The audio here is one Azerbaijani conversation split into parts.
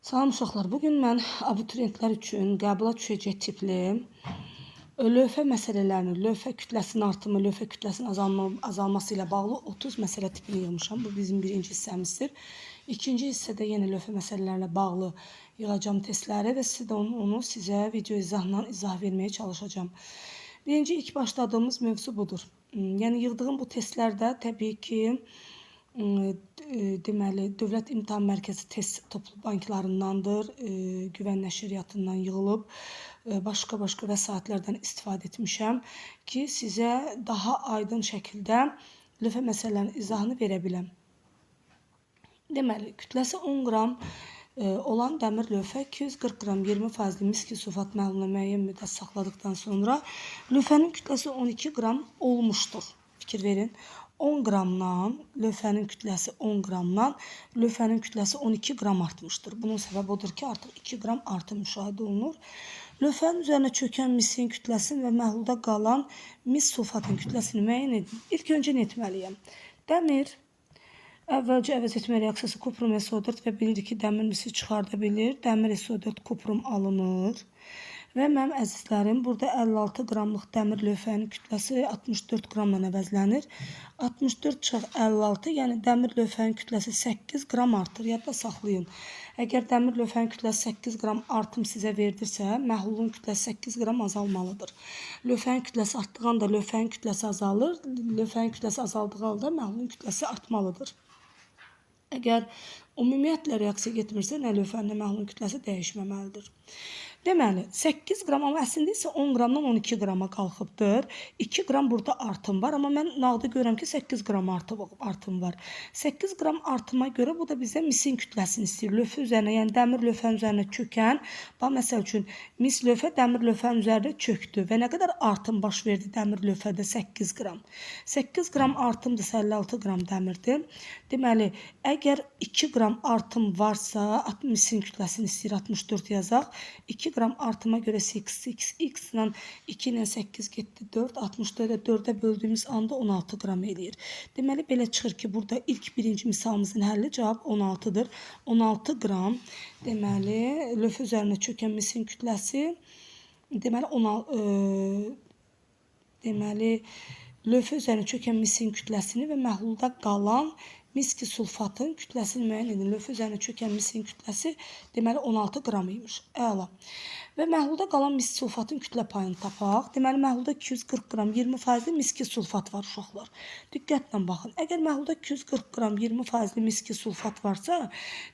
Salam uşaqlar, bugün mən abituriyentlər üçün qəbula düşəcək tipli lövhə məsələlərini, lövhə kütləsinin artımı, lövhə kütləsinin azalması ilə bağlı 30 məsələ tipini yığmışam. Bu bizim birinci hissəmizdir. İkinci hissədə yenə lövhə məsələlərlə bağlı yığacam testləri və onu sizə video izahla izah verməyə çalışacağım. Birinci ilk başladığımız mövzu budur. Yəni yığdığım bu testlərdə təbii ki, deməli, Dövlət İmtahan Mərkəzi test toplu banklarındandır, Güvən nəşriyyatından yığılıb, başqa vəsaitlərdən istifadə etmişəm ki, sizə daha aydın şəkildə lövhə məsələlərinin izahını verə biləm. Deməli, kütləsi 10 qram olan dəmir lövhə 240 qram 20% miski sulfat məhluluna müəyyən müddət saxladıqdan sonra lövhənin kütləsi 12 qram olmuşdur. Fikir verin. 10 qramdan, lövhənin kütləsi 10 qramdan, lövhənin kütləsi 12 qram artmışdır. Bunun səbəbi odur ki, artıq 2 qram artım müşahidə olunur. Lövhənin üzərinə çökən misin kütləsini və məhlulda qalan mis sulfatın kütləsini müəyyən edin. İlk öncə nə etməliyəm? Dəmir əvvəlcə əvəz etmə reaksiyası kuprum SO4 və bilirik ki, dəmir misi çıxarda bilir. Dəmir SO4 kuprum alınır. Və mənim əzizlərim, burada 56 qramlıq dəmir lövhənin kütləsi 64 qramla əvəzlənir. 64 çıxaq 56, yəni dəmir lövhənin kütləsi 8 qram artır. Yadda saxlayın. Əgər dəmir lövhənin kütləsi 8 qram artım sizə verdirsə, məhlulun kütləsi 8 qram azalmalıdır. Lövhənin kütləsi artdığı anda lövhənin kütləsi azalır. Lövhənin kütləsi azaldığı halda məhlulun kütləsi artmalıdır. Əgər ümumiyyətlə reaksiya getmirsə, nə lövhənin nə məhlulun kütləsi dəyişməməlidir. Deməli, 8 qram, amma əslində isə 10 qramdan 12 qrama qalxıbdır. 2 qram burada artım var, amma mən nağda görürəm ki, 8 qram artım var. 8 qram artıma görə bu da bizə misin kütləsini istəyir. Lövhə üzərinə, yəni dəmir lövhənin üzərinə çökən, məsəl üçün, mis lövhə dəmir lövhənin üzərində çöktü və nə qədər artım baş verdi dəmir lövhədə? 8 qram. 8 qram artımdırsa 56 qram dəmirdir. Deməli, əgər 2 qram artım varsa, misin kütləsini istəyir 64 yazaq. 2 qram artıma görə 8x ilə 2 ilə 8 getdi 4, 64-ə 4-ə böldüyümüz anda 16 qram eləyir. Deməli, belə çıxır ki, burada ilk birinci misalımızın həlli cavab 16-dır. 16 qram, deməli, lövhə üzərinə çökən misin kütləsi, deməli, lövhə üzərinə çökən misin kütləsini və məhlulda qalan miski sulfatın kütləsini müəyyən edin. Lövhə üzərinə çökən misin kütləsi deməli 16 qram imiş. Əla. Və məhlulda qalan miski sulfatın kütlə payını tapaq. Deməli, məhlulda 240 qram 20% miski sulfat var uşaqlar. Diqqətlə baxın. Əgər məhlulda 240 qram 20% miski sulfat varsa,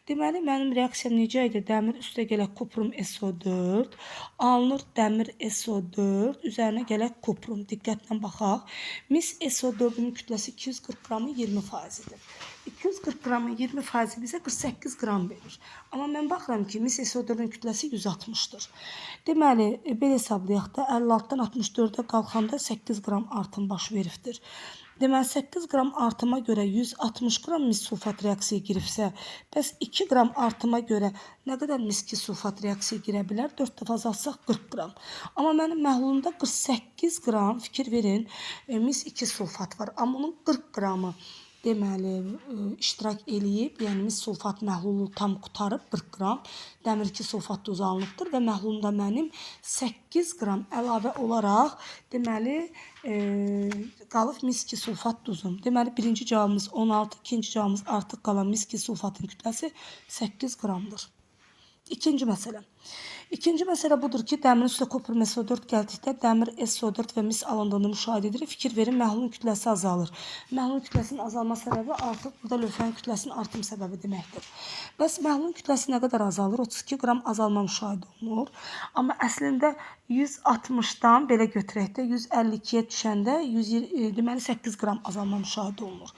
deməli, mənim reaksiyam necə idi? Dəmir üstə gələk kuprum SO4, alınır dəmir SO4, üzərinə gələk kuprum. Diqqətlə baxaq. Mis SO4-ün kütləsi 240 qramı 20%-dir. 240 qramın 20% bizə 48 qram verir. Amma mən baxıram ki, mis SO4-ün kütləsi 160-dır. Deməli, belə hesablayaq da 56-dan 64-ə qalxanda 8 qram artım baş veribdir. Deməli, 8 qram artıma görə 160 qram mis sulfat reaksiyaya giribsə, bəs 2 qram artıma görə nə qədər miski sulfat reaksiyaya girə bilər? 4 dəfə azalsaq 40 qram. Amma mənim məhlulumda 48 qram, fikir verin, mis 2 sulfat var. Amma onun 40 qramı deməli, iştirak eləyib, yəni mis sulfat məhlulu tam qutarıb 40 qram, dəmir 2 sulfat duzu alınıbdır və məhlulumda mənim 8 qram əlavə olaraq, deməli, qalıb mis 2 sulfat duzum. Deməli, birinci cavabımız 16, ikinci cavabımız artıq qalan mis 2 sulfatın kütləsi 8 qramdır. İkinci məsələ. İkinci məsələ budur ki, dəmirin üstə kuprum SO4 gəldikdə dəmir SO4 və mis alındığını müşahidə edirik. Fikir verin, məhlulun kütləsi azalır. Məhlulun kütləsinin azalma səbəbi artıq burada lövhənin kütləsinin artım səbəbi deməkdir. Bəs məhlulun kütləsi nə qədər azalır? 32 qram azalma müşahidə olunur. Amma əslində 160-dan belə götürək də 152-yə düşəndə deməli 8 qram azalma müşahidə olunur.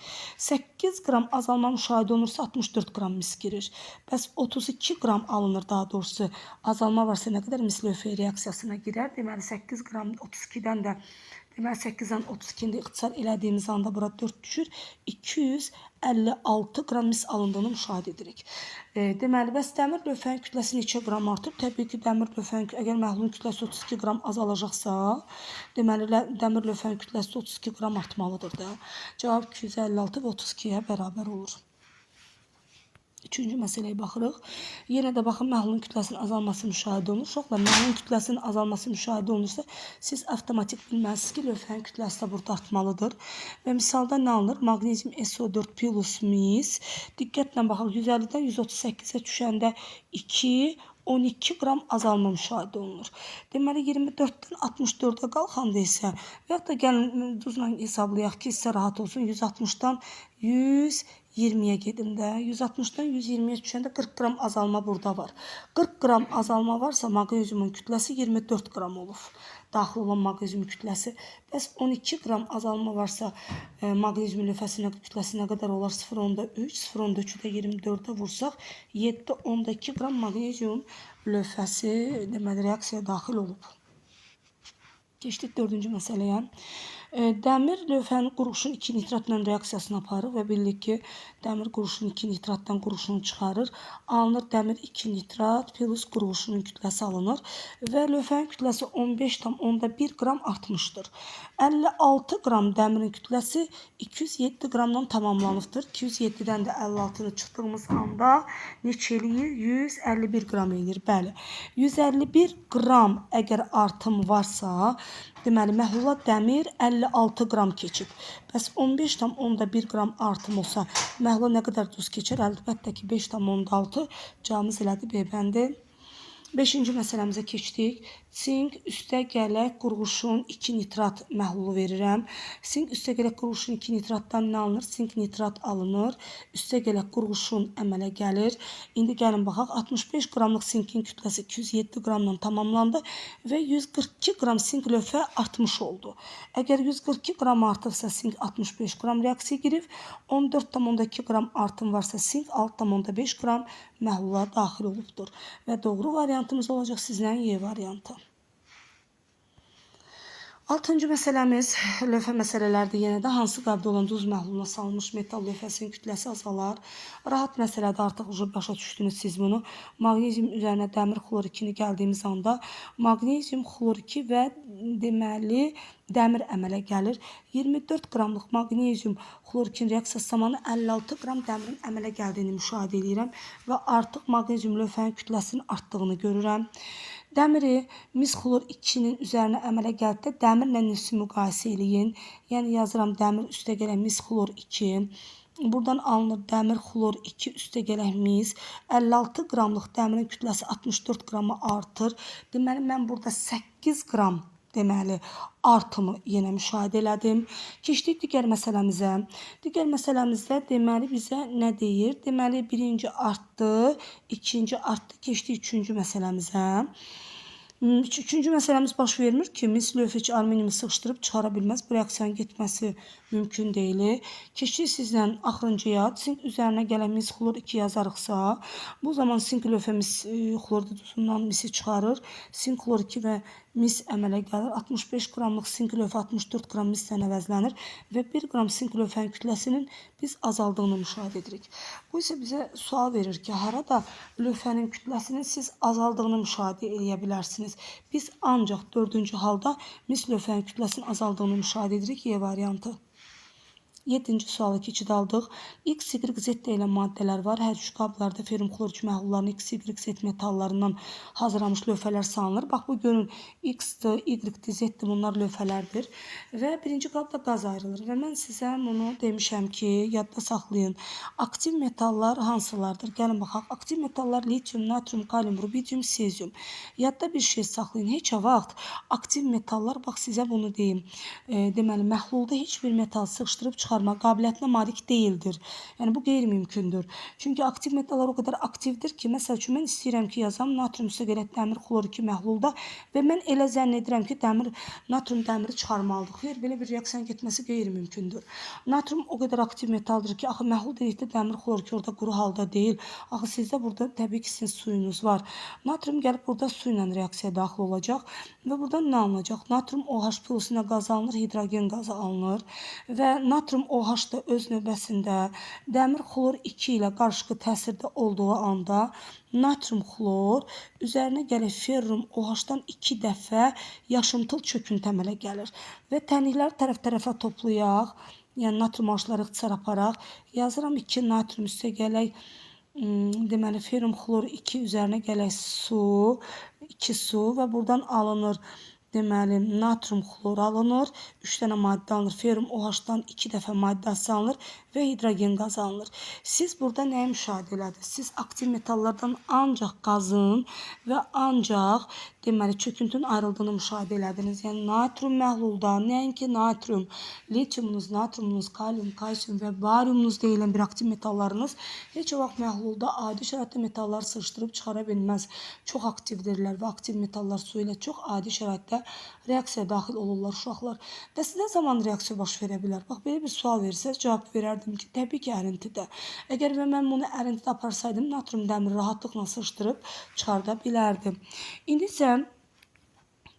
8 qram azalma müşahidə olunursa 64 qram mis girir. Bəs 32 qram alınır, daha doğrusu azalma varsa nə qədər mis lövhə reaksiyasına girər? Deməli 8 qram 32-dən də deməli 8-dən 32-də ixtisar elədiyimiz anda bura 4 düşür. 256 qram mis alındığını müşahidə edirik. Deməli, bəs dəmir lövhənin kütləsi neçə qram artıb? Təbii ki, dəmir lövhənin, əgər məhlulun kütləsi 32 qram azalacaqsa, deməli, dəmir lövhənin kütləsi 32 qram artmalıdır da. Cavab 256 və 32-yə bərabər olur. Üçüncü məsələyə baxırıq. Yenə də baxın, məhlulun kütləsinin azalması müşahidə olunur. Uşaqlar, məhlulun kütləsinin azalması müşahidə olunursa, siz avtomatik bilməlisiniz ki, lövhənin kütləsi də burada artmalıdır. Və misalda nə alınır? Maqnezium SO4 plus mis. Diqqətlə baxaq, 150-dən 138-ə düşəndə 12 qram azalma müşahidə olunur. Deməli, 24-dən 64-ə qalxanda isə, və yaxud da gəlin duzla hesablayaq ki, sizə rahat olsun, 160-dan 120-yə gedim də. 160-dan 120-yə düşəndə 40 qram azalma burada var. 40 qram azalma varsa, maqneziumun kütləsi 24 qram olub. Daxil olan maqnezium kütləsi. Bəs 12 qram azalma varsa, maqnezium lövhəsinin kütləsi nə qədər olar? 0,3, 0,3-ü də 24-ə vursaq, 7,2 qram maqnezium lövhəsi deməli reaksiyaya daxil olub. Keçdik 4-cü məsələyə. Dəmir lövhənin qurğuşun 2 nitratla reaksiyasını aparır və bildik ki, dəmir qurğuşun 2 nitratdan qurğuşunu çıxarır. Alınır dəmir 2 nitrat plus qurğuşunun kütləsi alınır və lövhənin kütləsi 15,1 qram artmışdır. 56 qram dəmirin kütləsi 207 qramdan tamamlanıbdır. 207-dən də 56-nı çıxdığımız anda neçə eləyir? 151 qram eləyir. Bəli, 151 qram əgər artım varsa, deməli, məhlula dəmir 56 qram keçib. Bəs 15,1 qram artım olsa, məhlula nə qədər duz keçər? Əlbəttə ki, 5,6 cavabımız elədi B bəndi. 5-ci məsələmizə keçdik. Sink üstəgələk qurğuşun 2 nitrat məhlulu verirəm. Sink üstəgələk qurğuşun 2 nitratdan nə alınır? Sink nitrat alınır. Üstəgələk qurğuşun əmələ gəlir. İndi gəlin baxaq. 65 qramlıq sinkin kütləsi 207 qramdan tamamlandı və 142 qram sink lövhə artmış oldu. Əgər 142 qram artıbsa, sink 65 qram reaksiya girib. 14,2 qram artım varsa, sink 6,5 qram məhlula daxil olubdur. Və doğru variantımız olacaq sizdən Y variantı. 6-cı məsələmiz lövhə məsələlərdir. Yenə də hansı qabda olan duz məhluluna salınmış metal lövhəsinin kütləsi azalar. Rahat məsələdə artıq başa düşdünüz siz bunu. Maqnezium üzərinə dəmir xlor 2-ni gəldiyimiz anda maqnezium xlor 2 və deməli dəmir əmələ gəlir. 24 qramlıq maqnezium xlor 2-nin reaksiyası zamanı 56 qram dəmirin əmələ gəldiyini müşahidə edirəm və artıq maqnezium lövhənin kütləsinin artdığını görürəm. Dəmiri mis xlor 2-nin üzərinə əmələ gəldikdə dəmirlə nisbi müqayisə eləyin. Yəni yazıram dəmir üstəgələk mis xlor 2. Buradan alınır dəmir xlor 2 üstəgələk mis. 56 qramlıq dəmirin kütləsi 64 qrama artır. Deməli, mən burada 8 qram deməli artımı yenə müşahidə elədim. Keçdik digər məsələmizə. Digər məsələmizdə deməli bizə nə deyir? Deməli, birinci artdı, ikinci artdı. Keçdik üçüncü məsələmizə. Üçüncü məsələmiz baş vermir ki, mis lövhə ki, alüminiumu sıxışdırıb çıxara bilməz. Bu reaksiyanın getməsi mümkün deyil. Keçdik sizlə axırıncıya. Sink üzərinə gələn mis xlor 2 yazarıqsa, bu zaman sink lövhə mis xlor duzundan misi çıxarır. Sink xlor 2 və mis əmələ gəlir. 65 qramlıq sink lövhə 64 qram mislə əvəzlənir və 1 qram sink lövhənin kütləsinin biz azaldığını müşahidə edirik. Bu isə bizə sual verir ki, harada lövhənin kütləsinin siz azaldığını müşahidə edə bilərsiniz. Biz ancaq 4-cü halda mis lövhənin kütləsinin azaldığını müşahidə edirik. Y variantı. 7-ci sualı keçid aldıq. X, Y, Z deyilən maddələr var. Hər üç qablarda ferum xlor məhlullarının X, Y, Z metallarından hazırlanmış lövhələr salınır. Bax, bu görün X-dir, Y-dir, Z-dir, bunlar lövhələrdir. Və birinci qabda qaz ayrılır. Və mən sizə bunu demişəm ki, yadda saxlayın. Aktiv metallar hansılardır? Gəlin baxaq. Aktiv metallar litium, natrium, kalium, rubidium, sezium. Yadda bir şey saxlayın. Heç vaxt aktiv metallar, bax sizə bunu deyim. Deməli, məhlulda heç bir metal sıxışdırıb çıxarma qabiliyyətinə malik deyildir. Yəni, bu qeyri-mümkündür. Çünki aktiv metallar o qədər aktivdir ki, məsəl üçün, mən istəyirəm ki, yazam natrium üstəgələk dəmir xlor 2 məhlulda və mən elə zənn edirəm ki, natrium dəmiri çıxarmalıdır. Xeyr, belə bir reaksiyanın getməsi qeyri-mümkündür. Natrium o qədər aktiv metaldır ki, axı məhlul dedikdə dəmir xlor 2 orada quru halda deyil. Axı sizdə burada təbii ki, sizin suyunuz var. Natrium gəlib burada su ilə reaksiyaya daxil olacaq və buradan nə alınacaq? Natrium OH plus-una qaz alınır, hidrogen qazı alınır və natrium OH da öz növbəsində dəmir xlor 2 ilə qarışıqlı təsirdə olduğu anda natrium xlor üzərinə gələk ferrum OH-dan 2 dəfə yaşımtıl çöküntü əmələ gəlir və tənlikləri tərəf-tərəfə toplayaq, yəni natrium OH-ları ixtisar aparaq, yazıram 2 natrium üstəgələk deməli ferum xloru 2 üzərinə gələk su, 2 su və buradan alınır. Deməli natrium xloru alınır, 3 dənə maddə alınır. Ferum OH-dan 2 dəfə maddəsi alınır və hidrogen qazı alınır. Siz burada nəyi müşahidə elədiniz? Siz aktiv metallardan ancaq qazın və ancaq deməli çöküntünün ayrıldığını müşahidə elədiniz. Yəni natrium məhlulda nəinki natrium, litiumunuz, natriumunuz, kalium, kalsium və bariumunuz deyilən bir aktiv metallarınız heç vaxt məhlulda adi şəraitdə metalları sığışdırıb çıxara bilməz. Çox aktivdirlər və aktiv metallar su ilə çox adi şəraitdə reaksiyaya daxil olurlar uşaqlar. Və sizə zaman reaksiya baş verə bilər. Bax, belə bir sual versəz, cavab verərdim ki, təbii ki, ərintidə. Əgər mən bunu ərintidə aparsaydım, natrium dəmiri rahatlıqla sığışdırıb çıxarda bilərdim. İndi isə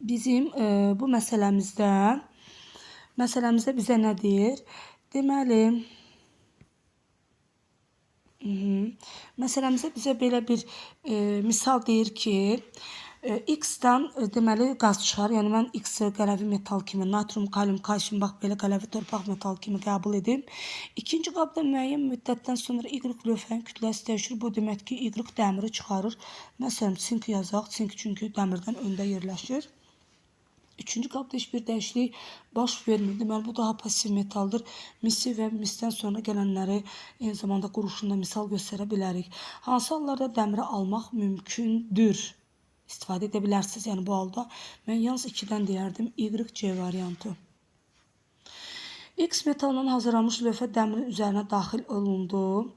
bizim bu məsələmizdə bizə nə deyir? Deməli, məsələmizdə bizə belə bir misal deyir ki, X-dan deməli qaz çıxar. Yəni mən X-i qələvi metal kimi, natrium, kalium, kalsium bax belə qələvi torpaq metal kimi qəbul edib. İkinci qabda müəyyən müddətdən sonra Y lövhənin kütləsi dəyişir. Bu demək ki, Y dəmiri çıxarır. Məsələn, sink yazaq. Sink çünki dəmirdən öndə yerləşir. Üçüncü qabda heç bir dəyişiklik baş vermir. Deməli, bu daha pasiv metaldır. Misi və misdən sonra gələnləri eyni zamanda quruşunda misal göstərə bilərik. Hansı hallarda dəmiri almaq mümkündür? İstifadə edə bilərsiniz. Yəni bu halda mən yalnız 2-dən deyərdim. YC variantı. X metalından hazırlanmış lövhə dəmirin üzərinə daxil olundu.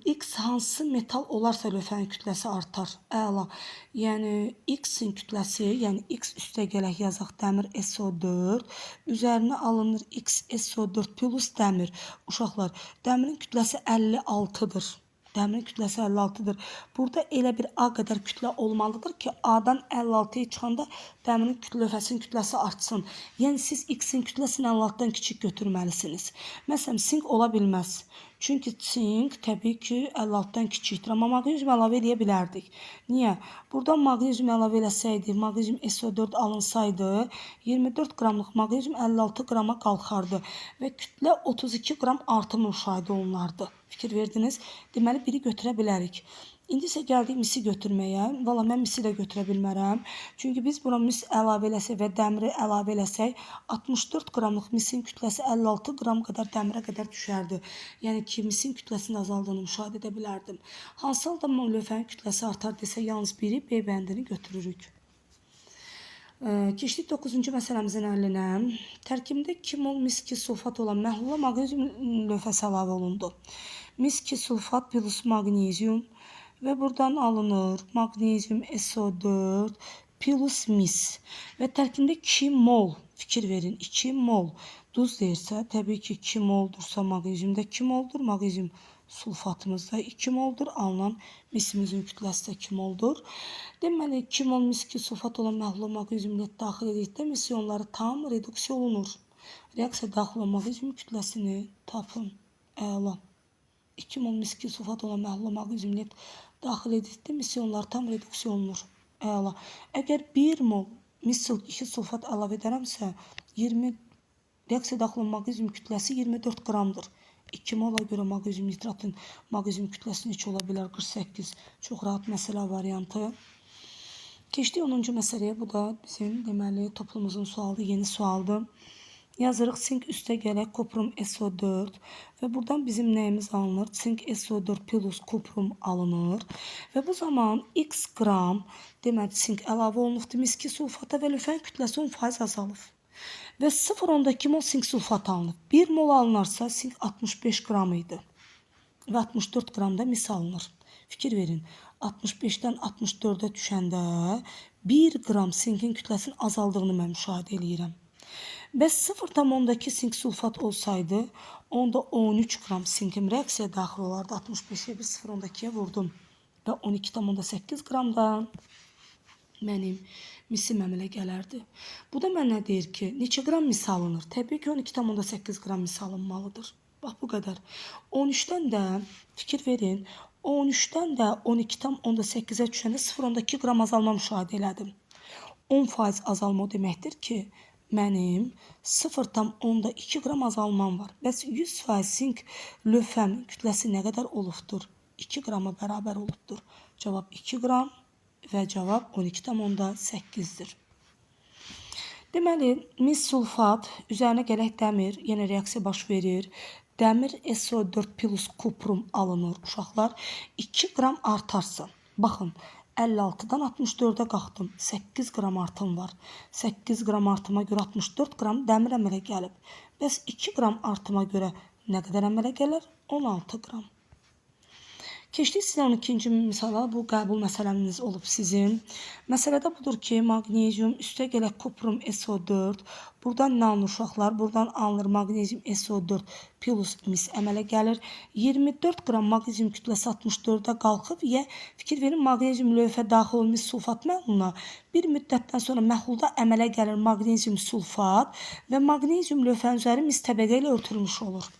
X hansı metal olarsa lövhənin kütləsi artar. Əla. Yəni X-in kütləsi, yəni X üstə gələk yazaq dəmir SO4. Üzərinə alınır X SO4 plus dəmir. Uşaqlar, dəmirin kütləsi 56-dır. Dəmirin kütləsi 56-dır. Burada elə bir A qədər kütlə olmalıdır ki, A-dan 56-ya çıxanda dəmirin lövhəsinin kütləsi artsın. Yəni siz X-in kütləsini 56-dan kiçik götürməlisiniz. Məsələn, sink ola bilməz. Çünki sink təbii ki 56-dan kiçikdir. Amma maqnezium əlavə edə bilərdik. Niyə? Buradan maqnezium əlavə eləsəydik, maqnezium SO4 alınsaydı, 24 qramlıq maqnezium 56 qrama qalxardı və kütlə 32 qram artımı müşahidə olunardı. Fikir verdiniz? Deməli, biri götürə bilərik. İndi isə gəldik misi götürməyə. Valla mən misi də götürə bilmərəm. Çünki biz buna mis əlavə eləsək və dəmiri əlavə eləsək, 64 qramlıq misin kütləsi 56 qram qədər dəmirə qədər düşərdi. Yəni ki, misin kütləsinin azaldığını müşahidə edə bilərdim. Hansı halda lövhənin kütləsi artar desə, yalnız biri B bəndini götürürük. Keçdik 9-cu məsələmizin əllinə. Tərkibində 2 mol mis-2 sulfat olan məhlula maqnezium lövhəsi əlavə olundu. Mis-2 sulfat plus maqnezium və buradan alınır maqnezium SO4 plus mis və tərkibində 2 mol, fikir verin, 2 mol duz deyirsə, təbii ki 2 moldursa maqneziumda 2 moldur, maqnezium sulfatımızda 2 moldur, alınan misimizin kütləsi də 2 moldur. Deməli, 2 mol mis-2 sulfat olan məhlula maqnezium daxil edildikdə misiyonları tam reduksiya olunur. Reaksiya daxil olan maqnezium kütləsini tapın. Əla. 2 mol mis-2 sulfat olan məhlula maqnezium daxil edildikdə misiyonlar tam reduksiya olunur. Əla. Əgər 1 mol mis-2 sulfat əlavə edərəmsə, reaksiya daxil olan maqnezium kütləsi 24 qramdır. 2 mola görə maqnezium nitratın maqnezium kütləsinin 2 ola bilər 48. Çox rahat məsələ variantı. Keçdik 10-cu məsələyə. Bu da bizim deməli toplumumuzun sualı, yeni sualdır. Yazırıq sink üstə gələk kuprum SO4 və buradan bizim nəyimiz alınır? Sink SO4 plus kuprum alınır və bu zaman x qram deməli sink əlavə olunubdur mis-2 sulfata və lövhənin kütləsi 10% azalıb. Və 0,2 mol sink sulfat alınıb. 1 mol alınarsa sink 65 qram idi və 64 qram da mis alınır. Fikir verin, 65-dən 64-ə düşəndə 1 qram sinkin kütləsinin azaldığını mən müşahidə edirəm. Bəs 0,2 sink sulfat olsaydı, onda 13 qram sinkim reaksiyaya daxil olardı. 65-yə bir 0,2-yə vurdum və 12,8 qramda mənim misim əmələ gələrdi. Bu da mənə deyir ki, neçə qram mis alınır? Təbii ki, 12,8 qram mis alınmalıdır. Bax, bu qədər. 13-dən də, fikir verin, 13-dən də 12,8-ə düşəndə 0,2 qram azalma müşahidə elədim. 10% azalma o deməkdir ki, mənim 0,2 qram azalmam var. Bəs 100% sink lövhəmin kütləsi nə qədər olubdur? 2 qrama bərabər olubdur. Cavab 2 qram və cavab 12,8-dir. Deməli, mis sulfat üzərinə gələk dəmir, yenə reaksiya baş verir. Dəmir SO4 plus kuprum alınır uşaqlar. 2 qram artarsa, baxın, 56-dan 64-ə qalxdım. 8 qram artım var. 8 qram artıma görə 64 qram dəmir əmələ gəlib. Bəs 2 qram artıma görə nə qədər əmələ gəlir? 16 qram. Keçdik sizə 12-ci misala, bu qəbul məsələniz olub sizin. Məsələdə budur ki, magnezium üstə gələk kuprum SO4. Buradan nə alınır uşaqlar? Buradan alınır magnezium SO4 plus mis əmələ gəlir. 24 qram magnezium kütləsi 64-də qalxıb və fikir verin, magnezium lövhə daxil olmuş sulfat məhluluna. Bir müddətdən sonra məhlulda əmələ gəlir magnezium sulfat və magnezium lövhənin üzəri mis təbəqə ilə örtülmüş olur.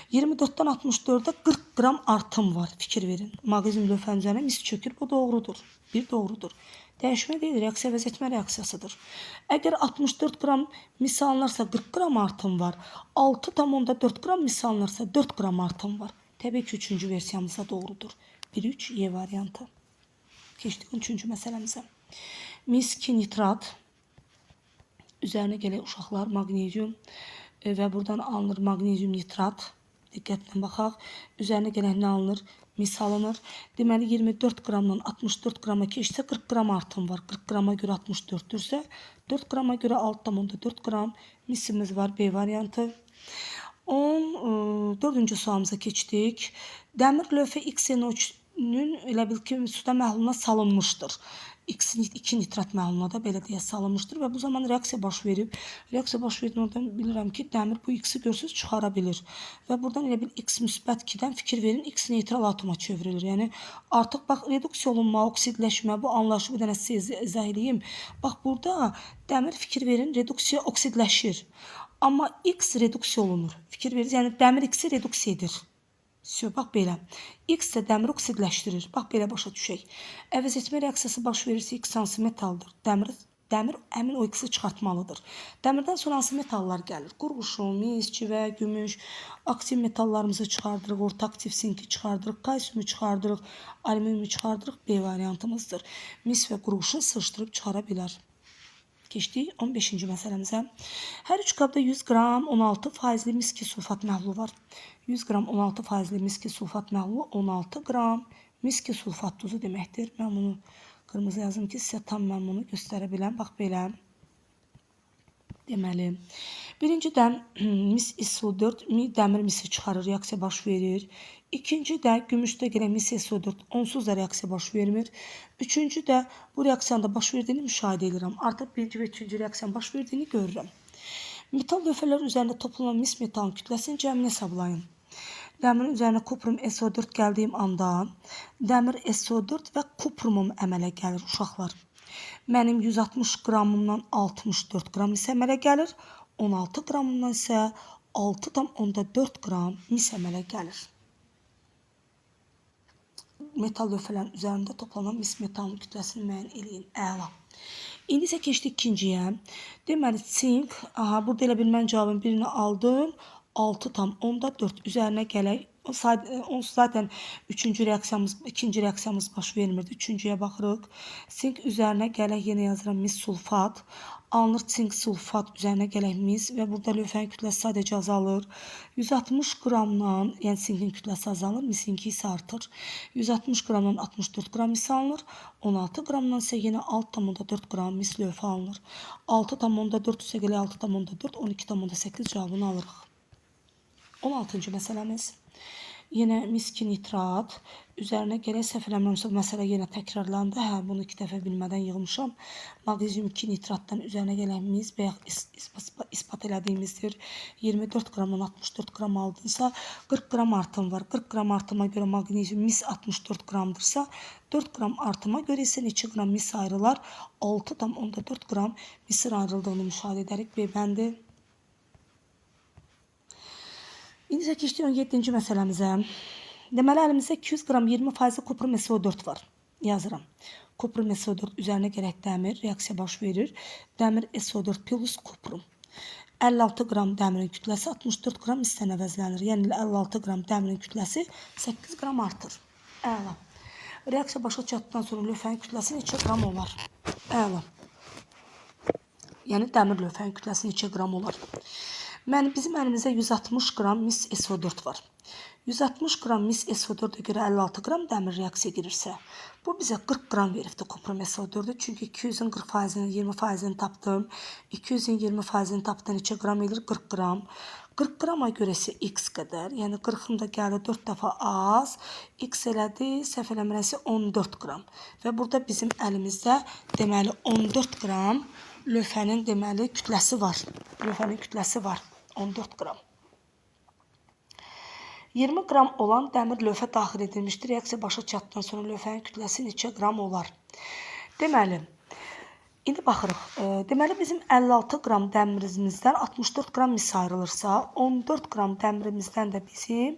24-dən 64-də 40 qram artım var, fikir verin. Magnezium lövhənin üzərinə mis çökür, bu doğrudur. Bir doğrudur. Dəyişmə deyil, reaksiya vəzətmə reaksiyasıdır. Əgər 64 qram mis alınırsa 40 qram artım var. 6,4 qram mis alınırsa 4 qram artım var. Təbii ki, 3-cü versiyamızda doğrudur. 1-3 Y variantı. Keçdik 13-cü məsələmizə. Mis 2 nitrat. Üzərinə gələk uşaqlar magnezium və buradan alınır magnezium nitrat. Diqqətlə baxaq. Üzərinə gələk nə alınır? Mis alınır. Deməli 24 qramdan 64 qrama keçsə 40 qram artım var. 40 qrama görə 64-dürsə 4 qrama görə 6,4 qram misimiz var. B variantı. 14-cü sualımıza keçdik. Dəmir lövhə XNO3-nün elə bil ki, suda məhluluna salınmışdır. X2 nitrat məhluluna da belə deyə salınmışdır və bu zaman reaksiya baş verib. Reaksiya baş verdiğini oradan bilirəm ki, dəmir bu X-i görsüz çıxara bilir. Və buradan elə bil X müsbət 2-dən fikir verin, X neytral atoma çevrilir. Yəni artıq bax reduksiya olunma, oksidləşmə, bu anlayışı bir dənə sizə izah edeyim. Bax burada dəmir fikir verin, reduksiya oksidləşir. Amma X reduksiya olunur. Fikir verin, yəni dəmir X-i reduksiya edir. Bax belə. X isə dəmir oksidləşdirir. Bax belə başa düşək. Əvəz etmə reaksiyası baş verirsə X hansı metaldır? Dəmir həmin o X-i çıxartmalıdır. Dəmirdən sonra hansı metallar gəlir? Qurğuşun, mis, civə, gümüş, aktiv metallarımızı çıxardırıq, orta aktiv sinki çıxardırıq, kalsiumu çıxardırıq, alüminiumu çıxardırıq. B variantımızdır. Mis və qurğuşun sığışdırıb çıxara bilər. Keçdik 15-ci məsələmizə. Hər 3 qabda 100 qram 16 faizli miski sulfat məhlulu var. 100 qram 16 faizli miski sulfat məhlulu 16 qram miski sulfat duzu deməkdir. Mən bunu qırmızı yazım ki, sizə tam mən bunu göstərə biləm. Bax belə. Deməli, birinci də mis SO4 dəmir misi çıxarır, reaksiya baş verir. İkinci də gümüşdə gələn mis SO4 onsuz da reaksiya baş vermir. Üçüncü də bu reaksiyanın da baş verdiğini müşahidə edirəm. Artıq birinci və üçüncü reaksiyanın baş verdiğini görürəm. Metal lövhələr üzərində toplanan mis metalın kütləsini cəmini hesablayın. Dəmirin üzərinə kuprum SO4 gəldiyim anda dəmir SO4 və kuprumum əmələ gəlir uşaqlar. Mənim 160 qramımdan 64 qram mis əmələ gəlir. 16 qramımdan isə 6,4 qram mis əmələ gəlir. Metal lövhələrin üzərində toplanan mis metalın kütləsini müəyyən eləyin. Əla. İndi isə keçdik ikinciyə. Deməli, sink. Burada elə bil mən cavabın birini aldım. 6,4 üzərinə gələk. Onsuz zaten ikinci reaksiyamız baş vermirdi. Üçüncüyə baxırıq. Sink üzərinə gələk, yenə yazıram mis sulfat. Alınır sink sulfat üzərinə gələk mis və burada lövhənin kütləsi sadəcə azalır. 160 qramdan, yəni sinkin kütləsi azalır, misinki isə artır. 160 qramdan 64 qram mis alınır. 16 qramdan isə yenə 6,4 qram mis lövhə alınır. 6,4 isə gələk 6,4, 12,8 cavabını alırıq. 16-cı məsələmiz. Yenə miski nitrat. Üzərinə gələk, səhv eləmirəmsə, məsələ yenə təkrarlandı. Bunu 2 dəfə bilmədən yığmışam. Magnezium 2 nitratdan üzərinə gələk mis bayaq ispat elədiyimizdir. 24 qramdan 64 qram aldınsa 40 qram artım var. 40 qram artıma görə magnezium mis 64 qramdırsa 4 qram artıma görə isə 2 qram mis ayrılar. 6,4 qram misin ayrıldığını müşahidə edərik. B bəndi. İndi isə keçdik 17-ci məsələmizə. Deməli, əlimizdə 200 qram 20% kuprum SO4 var. Yazıram. Kuprum SO4 üzərinə gələk dəmir, reaksiya baş verir. Dəmir SO4 plus kuprum. 56 qram dəmirin kütləsi 64 qram misdən əvəzlənir. Yəni 56 qram dəmirin kütləsi 8 qram artır. Əla. Reaksiya başa çatdıqdan sonra lövhənin kütləsi neçə qram olar? Əla. Yəni dəmir lövhənin kütləsi neçə qram olar? Bizim əlimizdə 160 qram mis SO4 var. 160 qram mis SO4-ə görə 56 qram dəmir reaksiya girirsə, bu bizə 40 qram veribdir kuprum SO4-ü. Çünki 200-ün 40%-ni, 20%-ni tapdım. 200-ün 20%-ni tapdı neçə qram edir? 40 qram. 40 qrama görə isə x qədər, yəni 40-ın da gəldi 4 dəfə az, x elədi, səhv eləmirəmsə 14 qram. Və burada bizim əlimizdə deməli 14 qram lövhənin deməli kütləsi var. Lövhənin kütləsi var 14 qram. 20 qram olan dəmir lövhə daxil edilmişdir. Reaksiya başa çatdıqdan sonra lövhənin kütləsi neçə qram olar? Deməli, indi baxırıq. Deməli, bizim 56 qram dəmirimizdən 64 qram mis ayrılırsa, 14 qram dəmirimizdən də bizim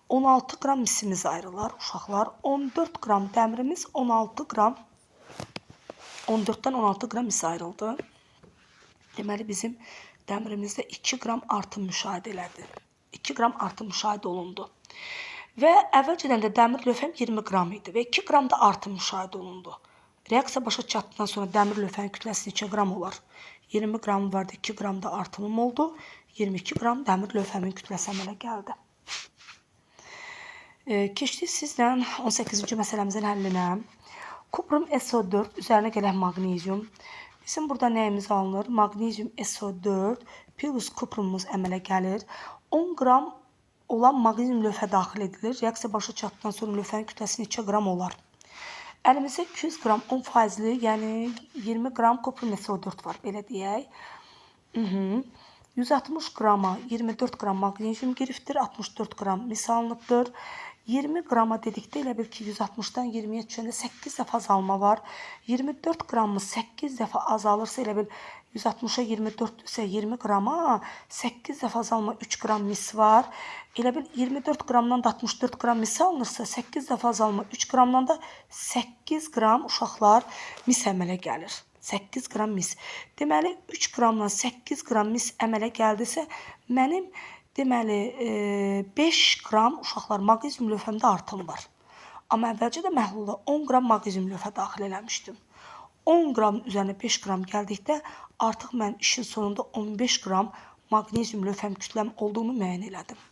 16 qram misimiz ayrılar, uşaqlar. 14 qram dəmirimiz 16 qram, 14-dən 16 qram mis ayrıldı. Deməli, bizim dəmirimizdə 2 qram artım müşahidə elədi. 2 qram artım müşahidə olundu. Və əvvəlcədən də dəmir lövhəm 20 qram idi və 2 qram da artım müşahidə olundu. Reaksiya başa çatdıqdan sonra dəmir lövhənin kütləsi neçə qram olar? 20 qram vardı, 2 qram da artımım oldu. 22 qram dəmir lövhəmin kütləsi əmələ gəldi. Keçdik sizlə 18-ci məsələmizin həllinə. Kuprum SO4 üzərinə gələn maqnezium. Bizim burada nəyimiz alınır? Maqnezium SO4 plus kuprumumuz əmələ gəlir. 10 qram olan maqnezium lövhə daxil edilir. Reaksiya başa çatdıqdan sonra lövhənin kütləsi neçə qram olar? Əlimizdə 200 qram 10%-li, yəni 20 qram kuprum SO4 var, belə deyək. 160 qrama 24 qram maqnezium girifdir, 64 qram mis alınıbdır. 20 qrama dedikdə elə bil ki 160-dan 20-yə düşəndə 8 dəfə azalma var. 24 qramımız 8 dəfə azalırsa elə bil 160-a 24 isə 20 qrama 8 dəfə azalma 3 qram mis var. Elə bil 24 qramdan da 64 qram mis alınırsa 8 dəfə azalma 3 qramdan da 8 qram uşaqlar mis əmələ gəlir. 8 qram mis. Deməli 3 qramdan 8 qram mis əmələ gəldisə mənim deməli 5 qram uşaqlar maqnezium lövhəmdə artım var. Amma əvvəlcə də məhlulda 10 qram maqnezium lövhə daxil eləmişdim. 10 qram üzərinə 5 qram gəldikdə artıq mən işin sonunda 15 qram maqnezium lövhəm kütləm olduğunu müəyyən elədim.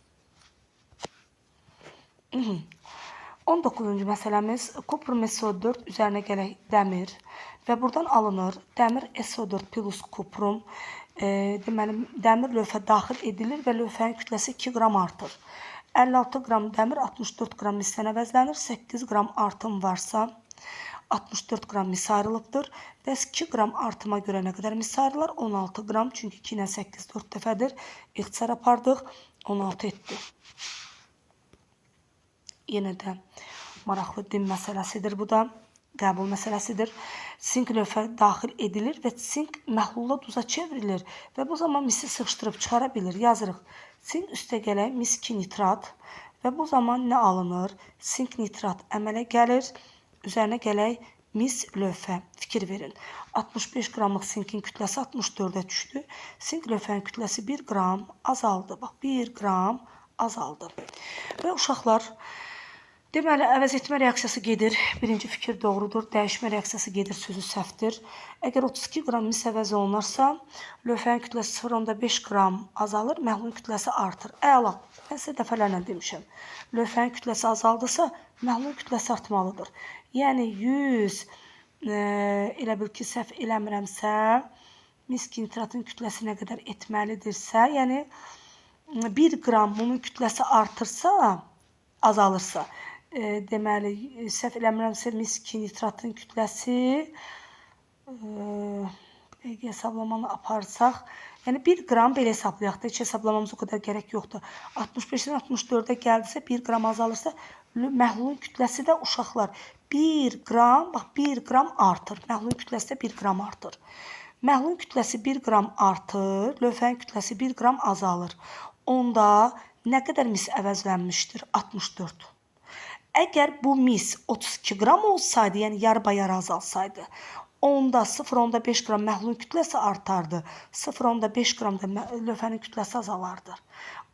19-cu məsələmiz kuprum SO4 üzərinə gələk dəmir və buradan alınır dəmir SO4 plus kuprum. Deməli, dəmir lövhə daxil edilir və lövhənin kütləsi 2 qram artır. 56 qram dəmir 64 qram misdən əvəzlənir. 8 qram artım varsa 64 qram mis ayrılıbdır. Bəs 2 qram artıma görə nə qədər mis ayrılar? 16 qram, çünki 2 ilə 8 4 dəfədir. İxtisar apardıq, 16 etdi. Yenə də maraqlı din məsələsidir bu da. Qəbul məsələsidir. Sink lövhə daxil edilir və sink məhlulla duza çevrilir və bu zaman misi sıxışdırıb çıxara bilir. Yazırıq. Sink üstə gələk mis 2 nitrat və bu zaman nə alınır? Sink nitrat əmələ gəlir. Üzərinə gələk mis lövhə. Fikir verin. 65 qramlıq sinkin kütləsi 64-ə düşdü. Sink lövhənin kütləsi 1 qram azaldı. Bax, 1 qram azaldı. Və uşaqlar, deməli, əvəz etmə reaksiyası gedir. Birinci fikir doğrudur. Dəyişmə reaksiyası gedir, sözü səhvdir. Əgər 32 qram mis əvəz olunarsa, lövhənin kütləsi 0,5 qram azalır, məhlulun kütləsi artır. Əla. Mən sizə dəfələrlə demişəm. Lövhənin kütləsi azaldısa, məhlulun kütləsi artmalıdır. Yəni 100, elə bil ki, səhv eləmirəmsə, misk nitratın kütləsi nə qədər etməlidirsə, yəni 1 qram bunun kütləsi artırsa, azalırsa, deməli, səhv eləmirəmsə, misk nitratın kütləsi hesablamanı aparsaq, yəni 1 qram belə hesablayaq da, heç hesablamamız o qədər gərək yoxdur. 65-dən 64-ə gəldisə, 1 qram azalırsa, məhlulun kütləsi də uşaqlar 1 qram, bax 1 qram artır. Məhlulun kütləsi də 1 qram artır. Məhlulun kütləsi 1 qram artır, lövhənin kütləsi 1 qram azalır. Onda nə qədər mis əvəzlənmişdir? 64. Əgər bu mis 32 qram olsaydı, yəni yarı-bayarı azalsaydı, onda 0,5 qram məhlulun kütləsi artardı. 0,5 qram da lövhənin kütləsi azalardı.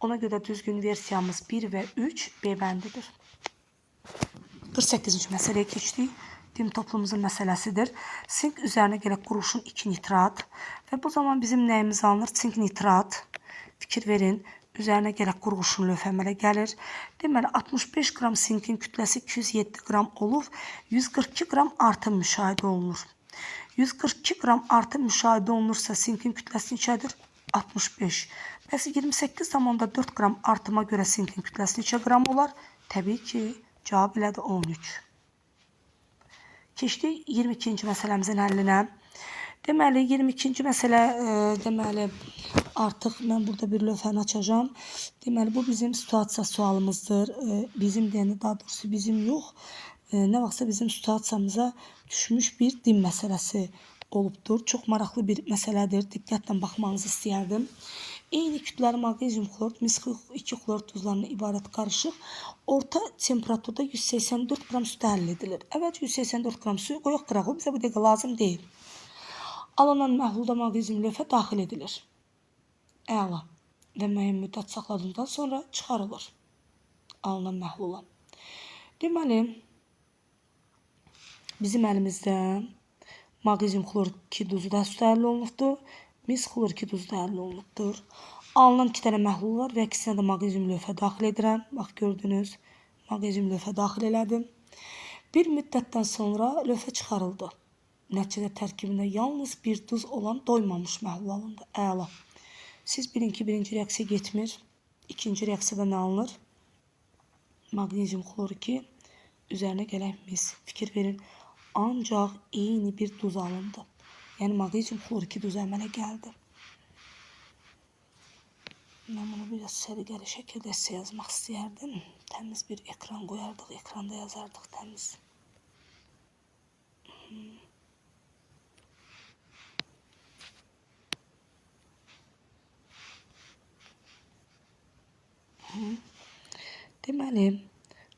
Ona görə düzgün versiyamız 1 və 3 B bəndidir. 48-ci məsələyə keçdik. Dim toplumumuzun məsələsidir. Sink üzərinə gələk quruluşun 2 nitrat və bu zaman bizim nəyimiz alınır? Sink nitrat. Fikir verin. Üzərinə gələk quruluşun lövhə əmələ gəlir. Deməli, 65 qram sinkin kütləsi 207 qram olub, 142 qram artım müşahidə olunur. 142 qram artım müşahidə olunursa, sinkin kütləsi neçədir? 65. Bəs 28,4 qram artıma görə sinkin kütləsi neçə qram olar? Təbii ki, cavab elədir 13. Keçdik 22-ci məsələmizin həllinə. Deməli, 22-ci məsələ, deməli, artıq mən burada bir lövhəni açacağım. Deməli, bu bizim situasiya sualımızdır. Bizim deyəndə, daha doğrusu bizim yox, nə vaxtsa bizim situasiyamıza düşmüş bir dim məsələsi olubdur. Çox maraqlı bir məsələdir. Diqqətlə baxmanızı istəyərdim. Eyni kütləli maqnezium xlor, mis-2 xlor tuzlarından ibarət qarışıq orta temperaturda 184 qram suda həll edilir. Əvvəlcə 184 qram suyu qoyaq qırağı, bizə bu dəqiqə lazım deyil. Alınan məhlulda maqnezium lövhə daxil edilir. Əla. Və müəyyən müddət saxladıqdan sonra çıxarılır alınan məhlula. Deməli, bizim əlimizdə maqnezium xlor 2 duzu da suda həll olunubdur. Mis xlor 2 duzu da həll olunubdur. Alınan 2 dənə məhlul var və ikisinə də maqnezium lövhə daxil edirəm. Bax, gördünüz, maqnezium lövhə daxil elədim. Bir müddətdən sonra lövhə çıxarıldı. Nəticədə tərkibində yalnız bir duz olan doymamış məhlul alındı. Əla. Siz bilin ki, birinci reaksiya getmir. İkinci reaksiyada nə alınır? Maqnezium xlor 2 üzərinə gələn mis. Fikir verin, ancaq eyni bir duz alındı. Yəni, maqnezium xlor 2 duzu əmələ gəldi. Mən bunu biraz səliqəli şəkildə sizə yazmaq istəyərdim. Təmiz bir ekran qoyardıq, ekranda yazardıq təmiz. Deməli,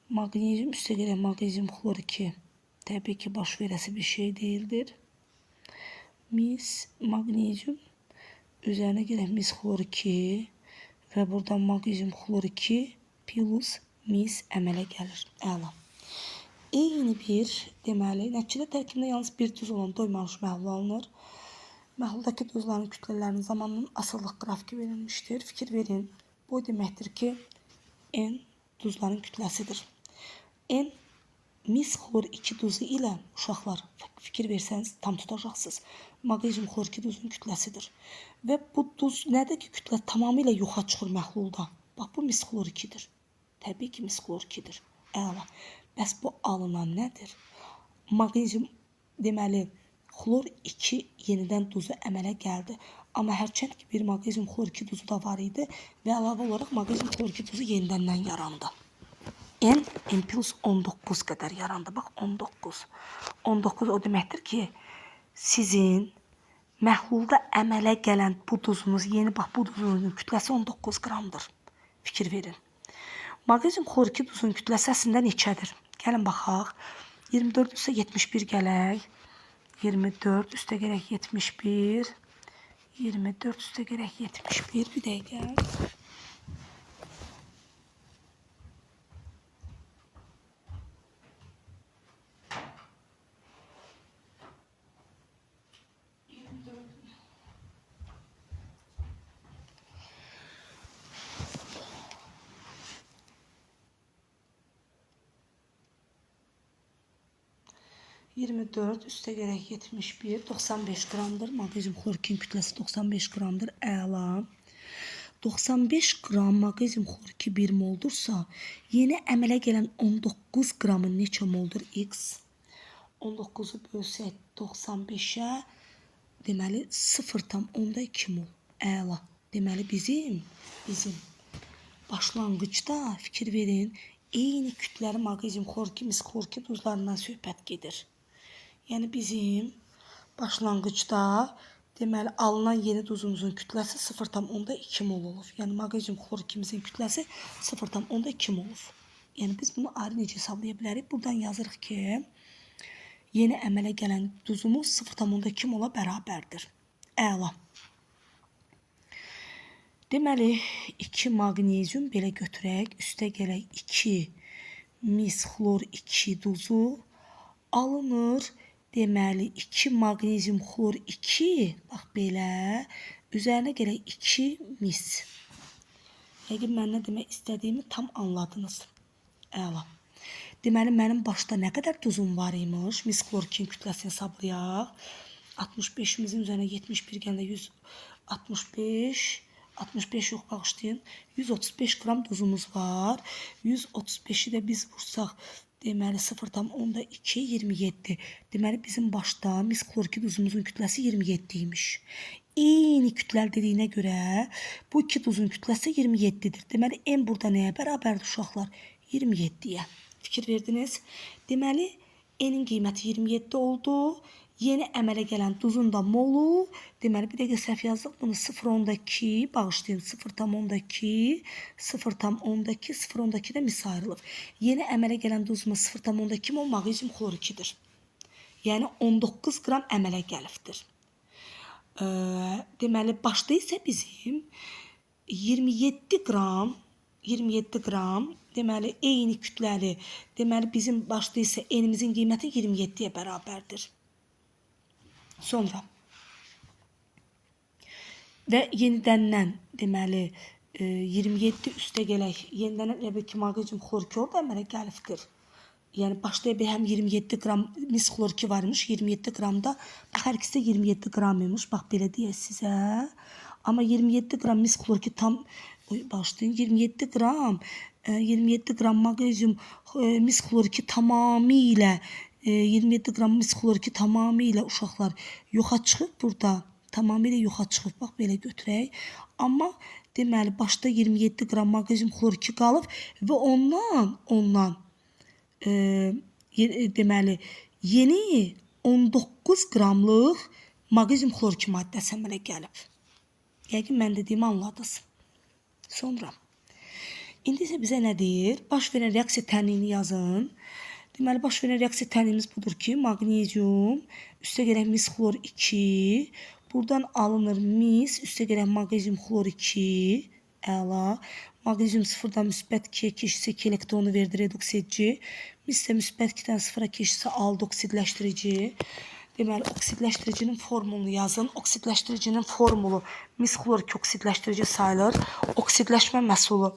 maqnezium üstə gələn maqnezium xlor 2 təbii ki, baş verəsi bir şey deyildir. Mis, maqnezium üzərinə gələn mis xlor 2 və buradan maqnezium xlor 2 plus mis əmələ gəlir. Əla. Eyni bir, deməli, nəticədə tərkibində yalnız bir duz olan doymamış məhlul alınır. Məhluldakı duzların kütlələrinin zamanının asıllıq qrafiki verilmişdir. Fikir verin, bu deməkdir ki, N duzların kütləsidir. N mis xlor 2 duzu ilə uşaqlar fikir versəniz tam tutacaqsınız. Maqnezium xlor 2 duzunun kütləsidir. Və bu duz nədir ki, kütlə tamamilə yoxa çıxır məhlulda. Bax, bu mis xlor 2-dir. Təbii ki, mis xlor 2-dir. Əla. Bəs bu alınan nədir? Maqnezium, deməli, xlor 2 yenidən duzu əmələ gəldi. Amma hərçənd ki, bir maqnezium xlor 2 duzu da var idi və əlavə olaraq maqnezium xlor 2 duzu yenidəndən yarandı. N plus 19 qədər yarandı. Bax, 19. 19 o deməkdir ki, sizin məhlulda əmələ gələn bu duzunuz, yeni bax, bu duzunuzun kütləsi 19 qramdır. Fikir verin. Maqnezium xlor 2 duzunun kütləsi əslində neçədir? Gəlin baxaq. 24 üstə 71 gələk. 24 üstə gələk 71. 24 üstə gələk 71. Bir dəqiqə. ...24 üstə gələk 71, 95 qramdır. Maqnezium xlor 2-nin kütləsi 95 qramdır. Əla. 95 qram maqnezium xlor 2 1 moldursa, yeni əmələ gələn 19 qramın neçə moldur? X. 19-u bölsək 95-ə, deməli 0,2 mol. Əla. Deməli bizim başlanğıcda fikir verin, eyni kütləli maqnezium xlor 2, mis xlor 2 duzlarından söhbət gedir. Yəni bizim başlanğıcda deməli alınan yeni duzumuzun kütləsi 0,2 mol olub. Yəni maqnezium xlor 2-mizin kütləsi 0,2 mol olub. Yəni biz bunu ayrı necə hesablaya bilərik? Buradan yazırıq ki, yeni əmələ gələn duzumuz 0,2 mola bərabərdir. Əla. Deməli 2 maqnezium belə götürək, üstə gələk 2 mis xlor 2 duzu alınır. Deməli 2 magnezium xlor 2, bax belə, üzərinə gələk 2 mis. Yəqin mən nə demək istədiyimi tam anladınız. Əla. Deməli mənim başda nə qədər duzum var imiş? Mis xlor 2-nin kütləsini hesablayaq. 65-imizin üzərinə 71 gəndə 165, 65 yox, bağışlayın. 135 qram duzumuz var. 135-i də biz vursaq, deməli 0,2 27. Deməli bizim başda mis xlor 2 duzumuzun kütləsi 27 imiş. Eyni kütləli dediyinə görə bu iki duzun kütləsi 27-dir. Deməli n burada nəyə bərabərdir uşaqlar? 27-yə. Fikir verdiniz? Deməli n-in qiyməti 27 oldu. Yeni əmələ gələn duzun da molu, deməli bir dəqiqə səhv yazdıq, bunu 0,2, bağışlayın, 0,2, 0,2, 0,2 də mis ayrılıb. Yeni əmələ gələn duzumuz 0,2 mol magnezium xlor 2-dir. Yəni 19 qram əmələ gəlibdir. Deməli başda isə bizim 27 qram, deməli eyni kütləli, deməli bizim başda isə n-imizin qiyməti 27-yə bərabərdir. Sonra və yenidəndən deməli 27 üstə gələk, yenidəndən elə ki magnezium xlor 2 orada əmələ gəlibdir. Yəni başda bir həm 27 qram mis xlor 2 varmış, 27 qramda, bax hər ikisi də 27 qram imiş, bax belə deyək sizə. Amma 27 qram mis xlor 2 tam, başlayın, 27 qram magnezium mis xlor 2 tamamilə 27 qram mis xlor 2 tamamilə uşaqlar yoxa çıxıb burada. Tamamilə yoxa çıxıb. Bax belə götürək. Amma deməli başda 27 qram magnezium xlor 2 qalıb və ondan deməli yeni 19 qramlıq magnezium xlor 2 maddəsi əmələ gəlib. Yəqin mən dediyimi anladınız. Sonra indi isə bizə nə deyir? Baş verən reaksiya tənliyini yazın. Deməli, baş verən reaksiya tənliyimiz budur ki, magnezium, üstə gələk mis xlor 2, buradan alınır mis, üstə gələk magnezium xlor 2, əla. Magnezium 0-dan müsbət 2-yə keçirsə 2 elektronu verdi redoks edici. Mis də müsbət 2-dən 0-a keçirsə aldı oksidləşdirici. Deməli, oksidləşdiricinin formulunu yazın. Oksidləşdiricinin formulu mis xlor 2 oksidləşdirici sayılır. Oksidləşmə məhsulu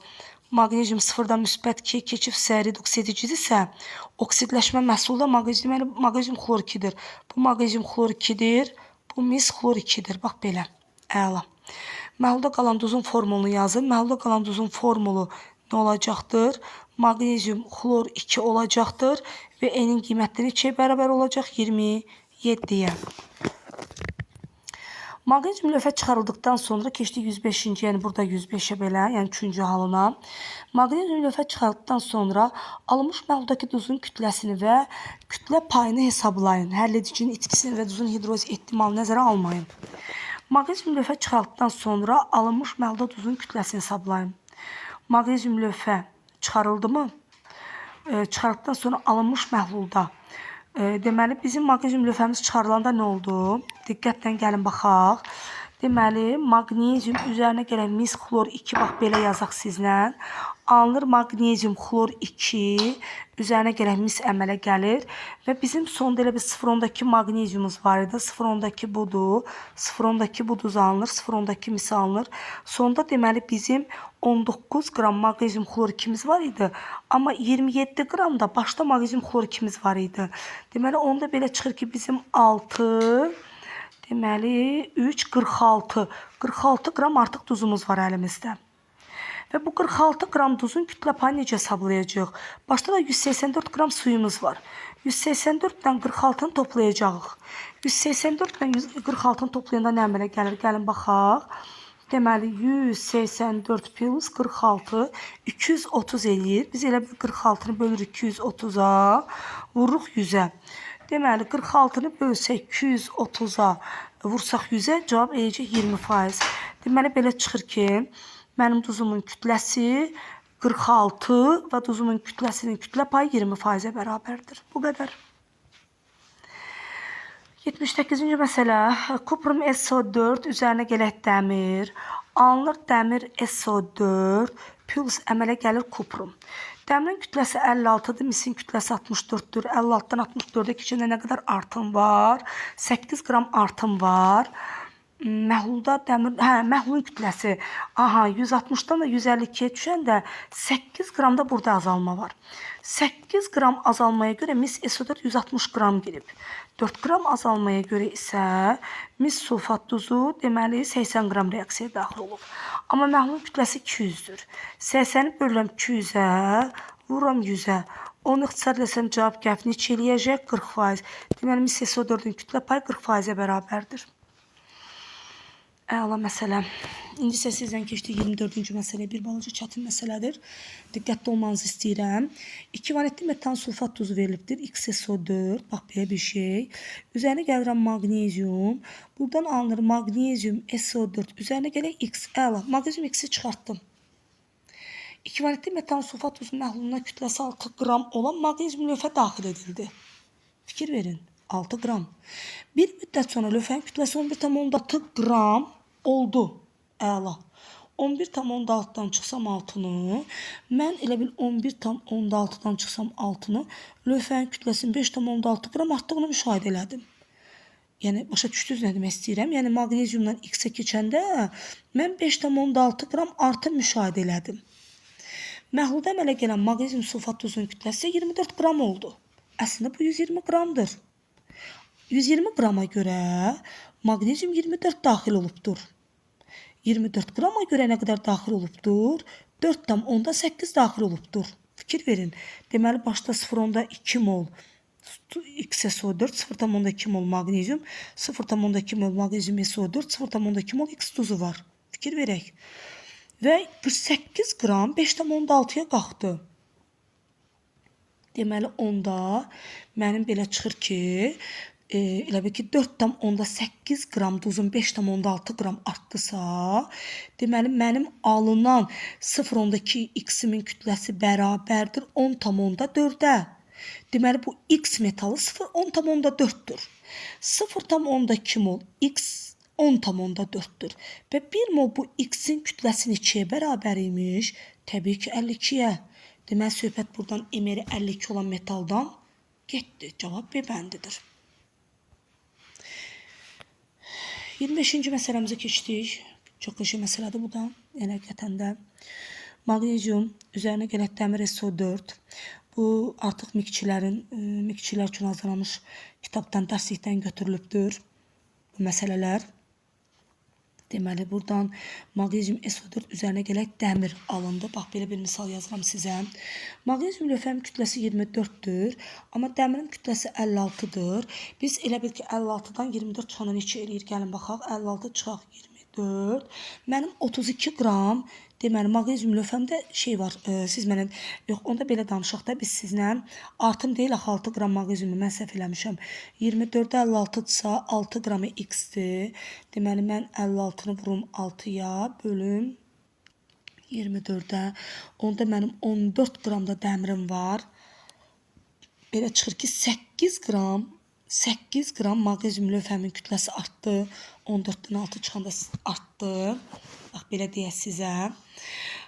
magnezium 0-dan müsbət 2-yə keçibsə, redoks edicidirsə, oksidləşmə məhsulu da magnezium xlor 2-dir. Bu magnezium xlor 2-dir, bu mis xlor 2-dir. Bax belə, əla. Məhlulda qalan duzun formulunu yazın. Məhlulda qalan duzun formulu nə olacaqdır? Magnezium xlor 2 olacaqdır və n-in qiymətləri 2-yə bərabər olacaq 27-yə. Magnezium lövhə çıxarıldıqdan sonra keçdik 105-ci, yəni burada 105-ə belə, yəni 3-cü halına. Magnezium lövhə çıxarıldıqdan sonra alınmış məhluldakı duzun kütləsini və kütlə payını hesablayın. Həlledicinin itkisini və duzun hidroz ehtimalını nəzərə almayın. Magnezium lövhə çıxarıldıqdan sonra alınmış məhlulda duzun kütləsini hesablayın. Magnezium lövhə çıxarıldı mı? Çıxarıldıqdan sonra alınmış məhlulda. Deməli, bizim magnezium lövhəmiz çıxarılanda nə oldu? Diqqətlə gəlin baxaq. Deməli, magnezium üzərinə gələn mis xlor 2, bax belə yazaq sizlə. Alınır magnezium xlor 2, üzərinə gələn mis əmələ gəlir. Və bizim sonda elə bir 0,2 magneziumumuz var idi. 0,2 budur. 0,2 bu duz alınır. 0,2 mis alınır. Sonda deməli bizim 19 qram magnezium xlor 2-miz var idi. Amma 27 qram da başda magnezium xlor 2-miz var idi. Deməli, onda belə çıxır ki, bizim 6, deməli 3, 46. 46 qram artıq duzumuz var əlimizdə. Və bu 46 qram duzun kütlə payını necə hesablayacağıq? Başda da 184 qram suyumuz var. 184-dən 46-nı toplayacağıq. 184-dən 46-nı toplayanda nə əmələ gəlir? Gəlin baxaq. Deməli, 184 plus 46, 230 eləyir. Biz elə bir 46-nı bölürük 230-a, vururuq 100-ə. Deməli, 46-nı bölsək 230-a, vursaq 100-ə, cavab eləyəcək 20%. Deməli, belə çıxır ki, mənim duzumun kütləsi 46 və duzumun kütləsinin kütlə payı 20%-ə bərabərdir. Bu qədər. 78-ci məsələ. Kuprum SO4 üzərinə gələk dəmir. Alınır dəmir SO4 plus əmələ gəlir kuprum. Dəmirin kütləsi 56-dır, misin kütləsi 64-dür. 56-dan 64-ə keçəndə nə qədər artım var? 8 qram artım var. Məhlulda dəmir, məhlulun kütləsi 160-dan da 152-yə düşəndə 8 qramda burada azalma var. 8 qram azalmaya görə mis SO4 160 qram girib. 4 qram azalmaya görə isə mis sulfat duzu deməli 80 qram reaksiyaya daxil olub. Amma məhlulun kütləsi 200-dür. 80-i bölürəm 200-ə, vururam 100-ə. Onu ixtisarləsəm cavab qəf neçə eləyəcək? 40%. Deməli mis SO4-ün kütlə payı 40%-ə bərabərdir. Əla məsələ. İndi isə sizdən keçdik 24-cü məsələ. Bir balaca çətin məsələdir. Diqqətli olmanızı istəyirəm. 2 valentli metan sulfat tuzu verilibdir. XSO4. Bax, belə bir şey. Üzərinə gəlirəm magnezium. Buradan alınır magnezium SO4. Üzərinə gələk X. Əla. Magnezium X-i çıxartdım. 2 valentli metan sulfat tuzu məhluluna kütləsi 6 qram olan magnezium lövhə daxil edildi. Fikir verin. 6 qram. Bir müddət sonra lövhənin kütləsi 11,6 qram oldu. Əla. 11,6-dan çıxsam 6-nı, mən elə bil 11,6-dan çıxsam 6-nı, lövhənin kütləsinin 5,6 qram artdığını müşahidə elədim. Yəni, başa düşdünüz nə demək istəyirəm? Yəni, magneziumdan X-ə keçəndə mən 5,6 qram artım müşahidə elədim. Məhlulda əmələ gələn magnezium sulfat tuzunun kütləsi 24 qram oldu. Əslində bu 120 qramdır. 120 qrama görə magnezium 24 daxil olubdur. 24 qrama görə nə qədər daxil olubdur? 4,8 daxil olubdur. Fikir verin. Deməli, başda 0,2 mol XSO4, 0,2 mol magnezium, 0,2 mol magnezium SO4, 0,2 mol X tuzu var. Fikir verək. Və 48 qram 5,6-ya qalxdı. Deməli, onda mənim belə çıxır ki, elə bil ki 4,8 qram duzun 5,6 qram artdısa, deməli mənim alınan 0,2 X-imin kütləsi bərabərdir 10,4-ə. Deməli bu X metalı 10,4-dür. 0,2 mol X 10,4-dür. Və 1 mol bu X-in kütləsi neçəyə bərabər imiş? Təbii ki 52-yə. Deməli söhbət buradan emeri 52 olan metaldan getdi. Cavab B bəndidir. 25-ci məsələmizə keçdik. Çox qəşəng məsələdir bu da. Yəni həqiqətən də magnezium üzərinə gələk dəmir SO4. Bu artıq miqçilər üçün hazırlanmış kitabdan, dərslikdən götürülübdür bu məsələlər. Deməli, buradan magnezium SO4 üzərinə gələk dəmir alındı. Bax, belə bir misal yazıram sizə. Magnezium lövhənin kütləsi 24-dür, amma dəmirin kütləsi 56-dır. Biz elə bil ki, 56-dan 24 çıxana neçə eləyir? Gəlin, baxaq. 56 çıxaq 24. Mənim 32 qram, deməli, magnezium lövhəmdə şey var, siz mənə, yox, onda belə danışaq da, biz sizlə artım deyil, 6 qram magneziumu mən səhv eləmişəm. 24-də 56-dırsa, 6 qramı X-dir. Deməli, mən 56-nı vurum 6-ya, bölüm 24-də. Onda mənim 14 qramda dəmirim var. Belə çıxır ki, 8 qram magnezium lövhəmin kütləsi artdı. 14-dən 6 çıxanda artdı. Bax, belə deyək sizə.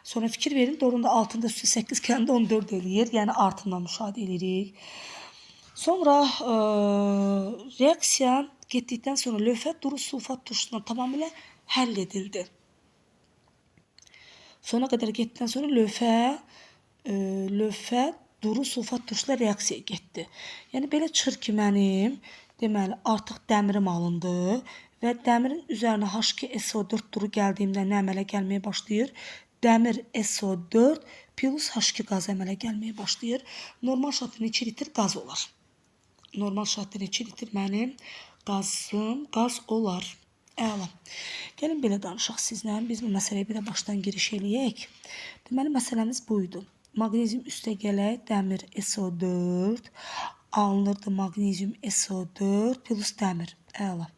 Sonra fikir verin, doğrunda altında üstü 8 kəndə 14 eləyir. Yəni, artımdan müşahidə edirik. Sonra reaksiya getdikdən sonra lövhə duru sulfat turşusundan tamamilə həll edildi. Sona qədər getdikdən sonra lövhə duru sulfat turşusuyla reaksiyaya getdi. Yəni, belə çıxır ki, mənim deməli, artıq dəmirim alındı və dəmirin üzərinə H2SO4 duru gəldiyimdə nə əmələ gəlməyə başlayır? Dəmir SO4 plus H2 qazı əmələ gəlməyə başlayır. Normal şərtdə neçə litr qaz olar? Normal şərtdə neçə litr mənim qaz olar? Əla. Gəlin belə danışaq sizlə. Biz bu məsələyə bir də başdan giriş eləyək. Deməli, məsələmiz buydu. Magnezium üstə gələk, dəmir SO4, alınırdı magnezium SO4 plus dəmir. Əla.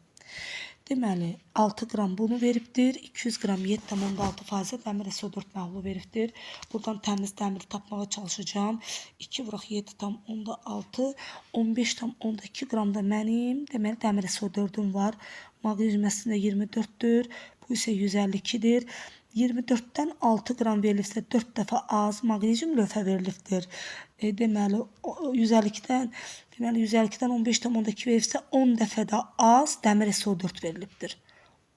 Deməli, 6 qram bunu veribdir, 200 qram 7,6% dəmir SO4 məhlulu veribdir. Buradan təmiz dəmiri tapmağa çalışacağım. 2 vuraq 7,6, 15,2 qramda mənim deməli dəmir SO4'üm var. Magnezium əslində 24'dür, bu isə 152'dir. 24'dən 6 qram verilibsə 4 dəfə az maqnezium lövhə verilibdir. Deməli 152-dən 15,2 verilibsə 10 dəfə də az dəmir SO4 verilibdir.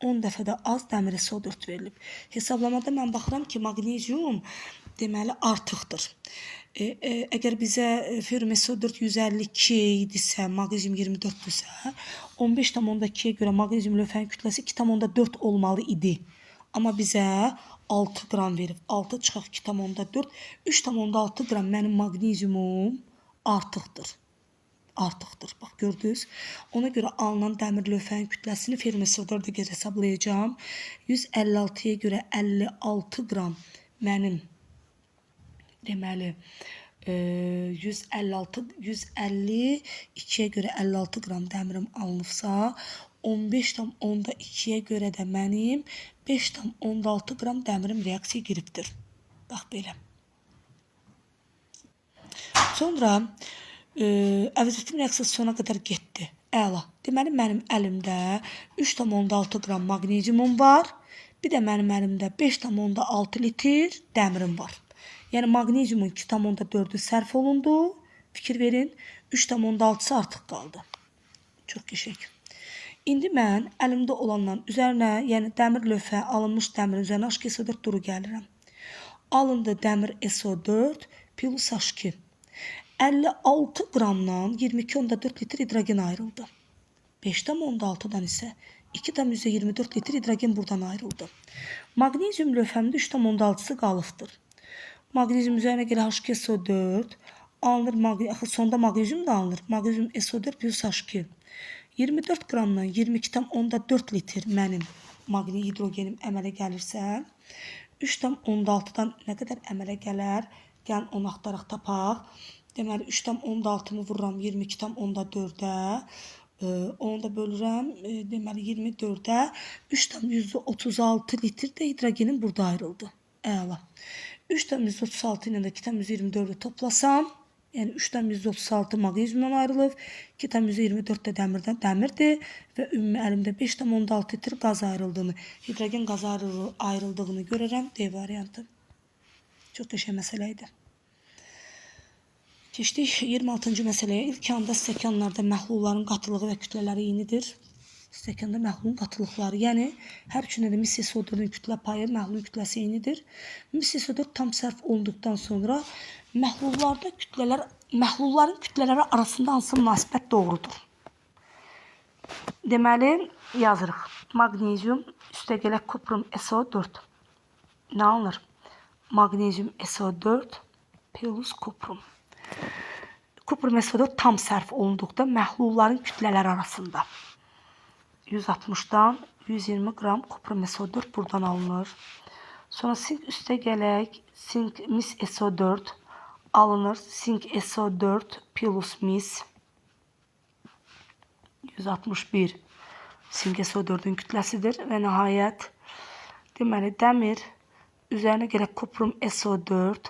10 dəfə də az dəmir SO4 verilib. Hesablamada mən baxıram ki, maqnezium deməli artıqdır. Əgər bizə ferrum SO4 152 idisə, maqnezium 24-dürsə, 15,2-yə görə maqnezium lövhənin kütləsi 2,4 olmalı idi. Amma bizə 6 qram verib. 6 çıxaq 2,4. 3,6 qram mənim maqneziumum artıqdır. Artıqdır. Bax, gördünüz. Ona görə alınan dəmir lövhənin kütləsini ferrum SO4-ə görə hesablayacağım. 156-ya görə 56 qram mənim deməli 152-yə görə 56 qram dəmirim alınıbsa, 15,2-yə görə də mənim 5,6 qram dəmirim reaksiyaya giribdir. Bax belə. Sonra əvəzlətim reaksiyası sona qədər getdi. Əla. Deməli, mənim əlimdə 3,6 qram maqneziumum var. Bir də mənim əlimdə 5,6 litr dəmirim var. Yəni, maqneziumun 2,4-ü sərf olundu. Fikir verin, 3,6-sı artıq qaldı. Çox qəşəng. İndi mən əlimdə olandan üzərinə, yəni dəmir lövhə, alınmış dəmir üzərinə H2SO4 duru gəlirəm. Alındı dəmir SO4 plus H2. 56 qramdan 22,4 litr hidrogen ayrıldı. 5,6-dan isə 2,24 litr hidrogen buradan ayrıldı. Maqnezium lövhəmdə 3,6-sı qalıbdır. Maqnezium üzərinə gələ H2SO4 alınır, sonda maqnezium da alınır. Maqnezium SO4 plus H2. 24 qramdan 22,4 litr mənim hidrogenim əmələ gəlirsə, 3,6-dan nə qədər əmələ gələr? Gəlin onu axtaraq tapaq. Deməli, 3,6-nı vururam 22,4-ə. Onu da bölürəm. Deməli, 24-ə 3,36 litr də hidrogenim burada ayrıldı. Əla. 3,36 ilə də 2,24-ü toplasam, yəni 3,36 maqneziumdan ayrılıb, 2,24 də dəmirdir və ümumi əlimdə 5,6 litr qaz ayrıldığını, hidrogen qaz ayrıldığını görərəm. D variantı. Çox qəşəng məsələ idi. Keçdik 26-cı məsələyə. İlk anda stəkanlarda məhlulların qatılığı və kütlələri eynidir. Stəkanda məhlulun qatılıqları, yəni hər üçündə də mis SO4-ün kütlə payı, məhlulun kütləsi eynidir. Mis SO4 tam sərf olunduqdan sonra məhlulların kütlələri arasında hansı münasibət doğrudur? Deməli, yazırıq. Maqnezium üstəgələ kuprum SO4. Nə alınır? Maqnezium SO4 plus kuprum. Kuprum SO4 tam sərf olunduqda məhlulların kütlələri arasında 160-dan 120 qram kuprum SO4 buradan alınır. Sonra sink üstəgələk mis SO4 alınır. Sink SO4 plus mis 161 sink SO4-ün kütləsidir və nəhayət deməli dəmir üzərinə gələk kuprum SO4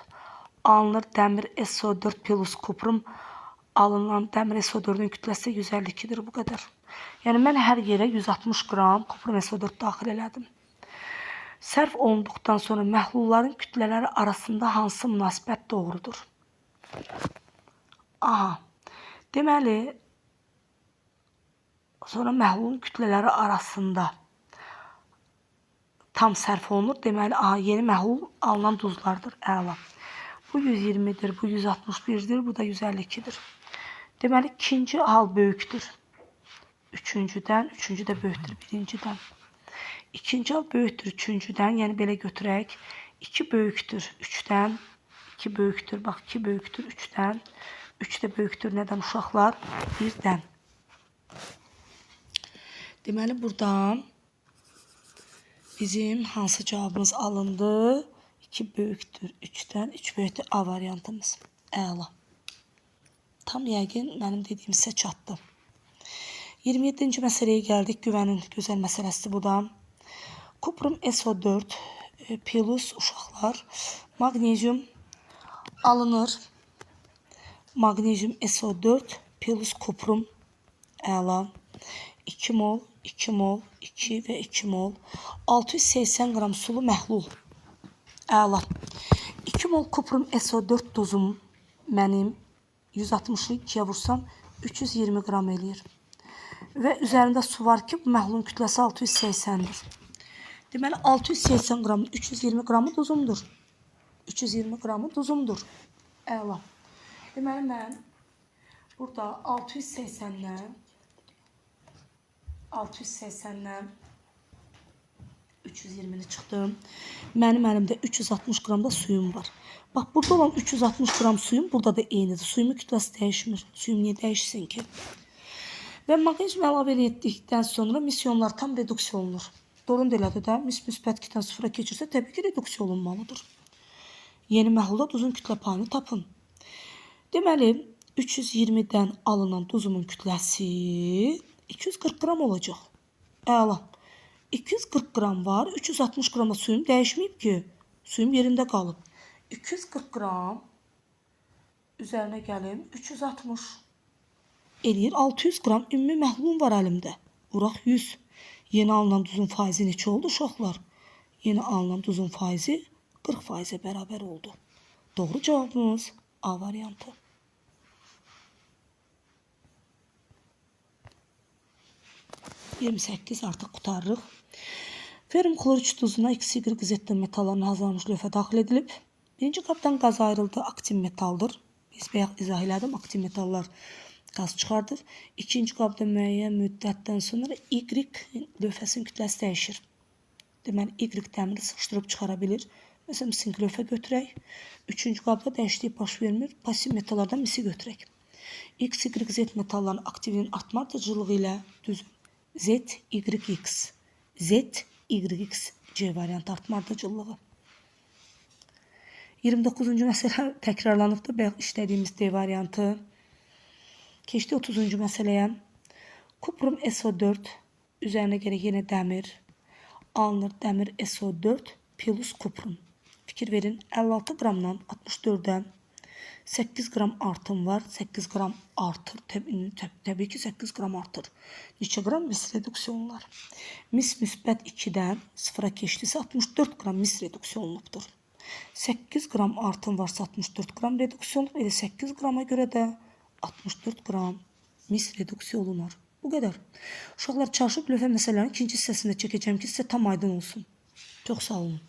alınır. Dəmir SO4 plus kuprum alınan dəmir SO4-ün kütləsi 152-dir. Bu qədər. Yəni, mən hər yerə 160 qram kuprum SO4 daxil elədim. Sərf olunduqdan sonra məhlulların kütlələri arasında hansı münasibət doğrudur? Aha. Deməli, sonra məhlulun kütlələri arasında tam sərf olunur. Deməli, yeni məhlul alınan duzlardır. Əla. Bu 120-dir, bu 161-dir, bu da 152-dir. Deməli, ikinci hal böyükdür. Üçüncüdən, üçüncü də böyükdür birincidən. İkinci hal böyükdür üçüncüdən, yəni belə götürək. 2 böyükdür 3-dən, 2 böyükdür, bax 2 böyükdür 3-dən, 3 də böyükdür nədən uşaqlar? 1-dən. Deməli, buradan bizim hansı cavabımız alındı? 2 böyükdür 3-dən, 3 böyükdür A variantımız. Əla. Tam yəqin mənim dediyim sizə çatdı. 27-ci məsələyə gəldik. Güvənin gözəl məsələsidir bu da. Kuprum SO4 plus uşaqlar maqnezium alınır. Maqnezium SO4 plus kuprum. Əla. 2 mol 2 mol, 2 və 2 mol. 680 qram sulu məhlul. Əla. 2 mol kuprum SO4 dozum mənim 160-ı 2-yə vursam 320 qram eləyir. Və üzərində su var ki, bu məhlulun kütləsi 680-dir. Deməli, 680 qramın 320 qramı duzumdur. 320 qramı duzumdur. Əla. Deməli, mən burada 680-dən 320-ni çıxdım. Mənim əlimdə 360 qram da suyum var. Bax, burada olan 360 qram suyum burada da eynidir. Suyumun kütləsi dəyişmir. Suyum niyə dəyişsin ki? Və maqnezium əlavə etdikdən sonra misyonlar tam reduksiya olunur. Doğru elədir də, müsbət 2-dən 0-a keçirsə, təbii ki, reduksiya olunmalıdır. Yeni məhlulda duzun kütlə payını tapın. Deməli, 320-dən alınan duzumun kütləsi 240 qram olacaq. Əla. 240 qram var. 360 qramda suyum dəyişməyib ki. Suyum yerində qalıb. 240 qram üzərinə gəlim. 360 eləyir. 600 qram ümumi məhlulum var əlimdə. Vuraq 100. Yeni alınan duzun faizi neçə oldu uşaqlar? Yeni alınan duzun faizi 40%-ə bərabər oldu. Doğru cavabımız A variantı. 28 artıq qutarırıq. Ferrum klor duzuna XY metallarının hazırlanmış lövhə daxil edilib. Birinci qabdan qaz ayrıldı, aktiv metaldır. Biz bayaq izah elədim, aktiv metallar qaz çıxardır. İkinci qabda müəyyən müddətdən sonra Y lövhəsinin kütləsi dəyişir. Deməli, Y dəmiri sıxışdırıb çıxara bilir. Məsələn, sink lövhə götürək. Üçüncü qabda dəyişiklik baş vermir. Pasiv metallardan misi götürək. X, Y, Z metalların aktivinin artma ardıcılığı ilə düzün. Z, YX. Z, YX. C variantı artma ardıcılığı. 29-cu məsələ təkrarlanıbdır. Bayaq işlədiyimiz D variantı. Keçdi 30-cu məsələyə. Kuprum SO4 üzərinə gərək yenə dəmir. Alınır dəmir SO4 plus kuprum. Fikir verin, 56 qramdan 64-dən 8 qram artım var. 8 qram artır. Təbii ki, 8 qram artır. Neçə qram mis reduksiya olunur? Mis müsbət 2-dən 0-a keçdisə 64 qram mis reduksiya olunubdur. 8 qram artım varsa 64 qram reduksiya olunub. Elə 8 qrama görə də 64 qram mis reduksiya olunur. Bu qədər. Uşaqlar, çarşıb lövhə məsələlərin ikinci hissəsində çəkəcəm ki, sizə tam aydın olsun. Çox sağ olun.